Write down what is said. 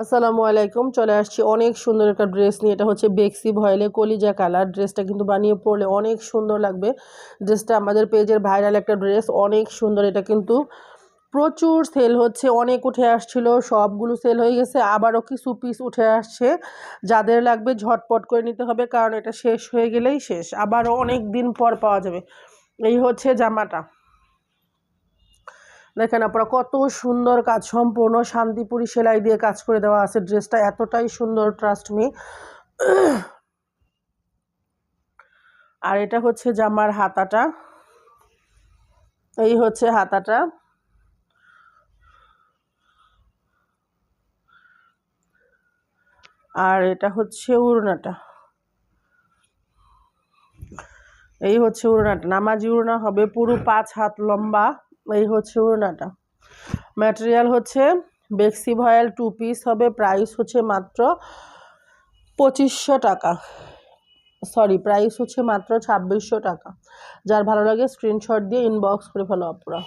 আসসালামু আলাইকুম। চলে আসছি অনেক সুন্দর একটা ড্রেস নিয়ে। এটা হচ্ছে বেক্সি ভয়েলে কলিজা কালার। ড্রেসটা কিন্তু বানিয়ে পরলে অনেক সুন্দর লাগবে। ড্রেসটা আমাদের পেজের ভাইরাল একটা ড্রেস, অনেক সুন্দর। এটা কিন্তু প্রচুর সেল হচ্ছে, অনেক উঠে আসছিল, সবগুলো সেল হয়ে গেছে, আবারও কিছু পিস উঠে আসছে। যাদের লাগবে ঝটপট করে নিতে হবে, কারণ এটা শেষ হয়ে গেলেই শেষ, আবারও অনেক দিন পর পাওয়া যাবে। এই হচ্ছে জামাটা, দেখেন আপনারা কত সুন্দর কাজ, সম্পূর্ণ শান্তিপুরি সেলাই দিয়ে কাজ করে দেওয়া আছে। ড্রেসটা এতটাই সুন্দর, ট্রাস্ট মি। আর এটা হচ্ছে জামার হাতাটা, এই হচ্ছে হাতাটা। আর এটা হচ্ছে উড়নাটা, এই হচ্ছে উড়নাটা। নামাজি উড়না হবে, পুরো 5 হাত লম্বা। এই হচ্ছে উড়নাটা। ম্যাটেরিয়াল হচ্ছে বেক্সি ভয়েল, 2 পিস হবে। প্রাইস হচ্ছে মাত্র 2500 টাকা, সরি, প্রাইস হচ্ছে মাত্র 2600 টাকা। যার ভালো লাগে স্ক্রিনশট দিয়ে ইনবক্স করে ফেলো আপনারা।